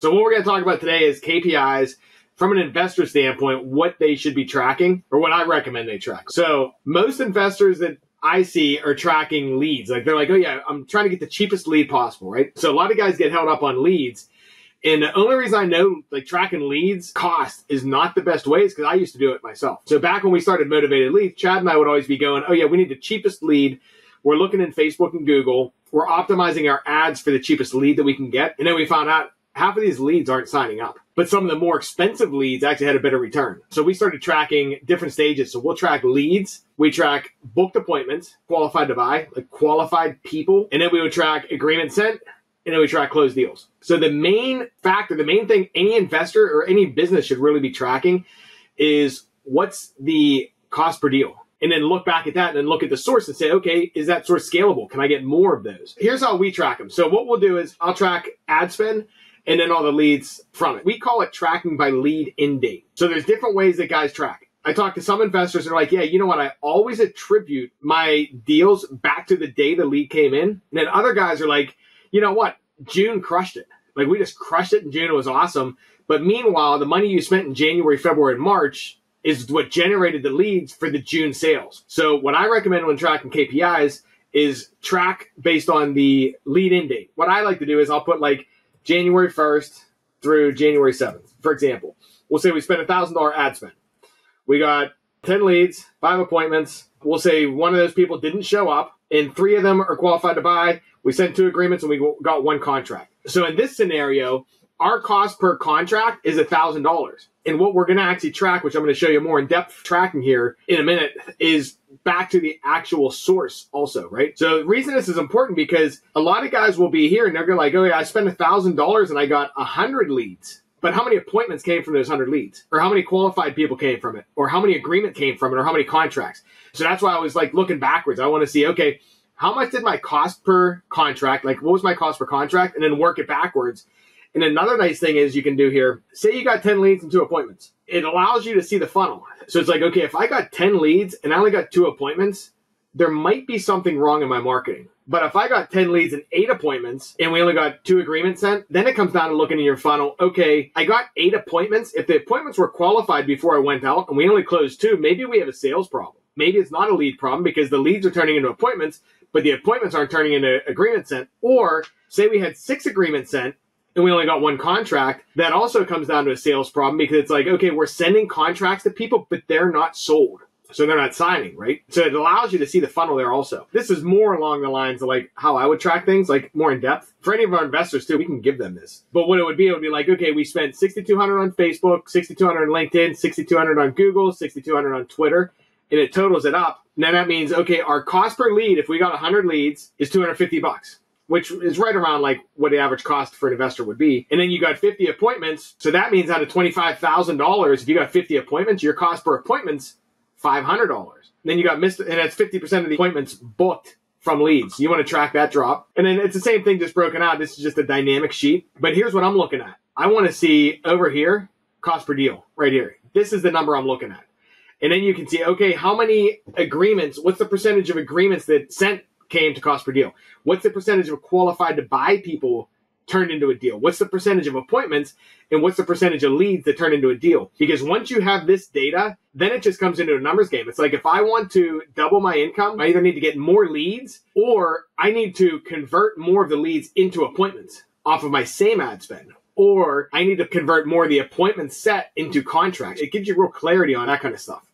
So what we're going to talk about today is KPIs from an investor standpoint, what they should be tracking or what I recommend they track. So most investors that I see are tracking leads. Like they're like, oh yeah, I'm trying to get the cheapest lead possible, right? So a lot of guys get held up on leads. And the only reason I know like tracking leads cost is not the best way is because I used to do it myself. So back when we started Motivated Leads, Chad and I would always be going, oh yeah, we need the cheapest lead. We're looking in Facebook and Google. We're optimizing our ads for the cheapest lead that we can get. And then we found out half of these leads aren't signing up. But some of the more expensive leads actually had a better return. So we started tracking different stages. So we'll track leads. We track booked appointments, qualified to buy, like qualified people. And then we would track agreement sent. And then we track closed deals. So the main factor, the main thing any investor or any business should really be tracking is what's the cost per deal. And then look back at that and then look at the source and say, okay, is that source scalable? Can I get more of those? Here's how we track them. So what we'll do is I'll track ad spend and then all the leads from it. We call it tracking by lead in date. So there's different ways that guys track. I talk to some investors and they're like, yeah, you know what? I always attribute my deals back to the day the lead came in. And then other guys are like, you know what? June crushed it. Like we just crushed it in June. It was awesome. But meanwhile, the money you spent in January, February, and March is what generated the leads for the June sales. So what I recommend when tracking KPIs is track based on the lead in date. What I like to do is I'll put like January 1st through January 7th. For example, we'll say we spent $1,000 ad spend. We got 10 leads, 5 appointments. We'll say one of those people didn't show up and 3 of them are qualified to buy. We sent 2 agreements and we got 1 contract. So in this scenario, our cost per contract is $1,000. And what we're going to actually track, which I'm going to show you more in-depth tracking here in a minute, is back to the actual source also, right? So the reason this is important because a lot of guys will be here and they're going to like, oh yeah, I spent $1,000 and I got 100 leads. But how many appointments came from those 100 leads? Or how many qualified people came from it? Or how many agreement came from it? Or how many contracts? So that's why I was like looking backwards. I want to see, okay, how much did my cost per contract, like what was my cost per contract? And then work it backwards. And another nice thing is you can do here, say you got 10 leads and 2 appointments. It allows you to see the funnel. So it's like, okay, if I got 10 leads and I only got 2 appointments, there might be something wrong in my marketing. But if I got 10 leads and 8 appointments and we only got 2 agreements sent, then it comes down to looking in your funnel. Okay, I got 8 appointments. If the appointments were qualified before I went out and we only closed 2, maybe we have a sales problem. Maybe it's not a lead problem because the leads are turning into appointments, but the appointments aren't turning into agreements sent. Or say we had 6 agreements sent and we only got 1 contract. That also comes down to a sales problem because it's like, okay, we're sending contracts to people, but they're not sold. So they're not signing, right? So it allows you to see the funnel there also. This is more along the lines of like how I would track things, like more in depth. For any of our investors too, we can give them this. But what it would be like, okay, we spent $6,200 on Facebook, $6,200 on LinkedIn, $6,200 on Google, $6,200 on Twitter, and it totals it up. Now that means, okay, our cost per lead, if we got 100 leads, is $250, which is right around like what the average cost for an investor would be. And then you got 50 appointments. So that means out of $25,000, if you got 50 appointments, your cost per appointment's $500. Then you got missed, and that's 50% of the appointments booked from leads. You want to track that drop. And then it's the same thing just broken out. This is just a dynamic sheet. But here's what I'm looking at. I want to see over here, cost per deal, right here. This is the number I'm looking at. And then you can see, okay, how many agreements, what's the percentage of agreements that sent came to cost per deal? What's the percentage of qualified to buy people turned into a deal? What's the percentage of appointments? And what's the percentage of leads that turn into a deal? Because once you have this data, then it just comes into a numbers game. It's like if I want to double my income, I either need to get more leads or I need to convert more of the leads into appointments off of my same ad spend. Or I need to convert more of the appointments set into contracts. It gives you real clarity on that kind of stuff.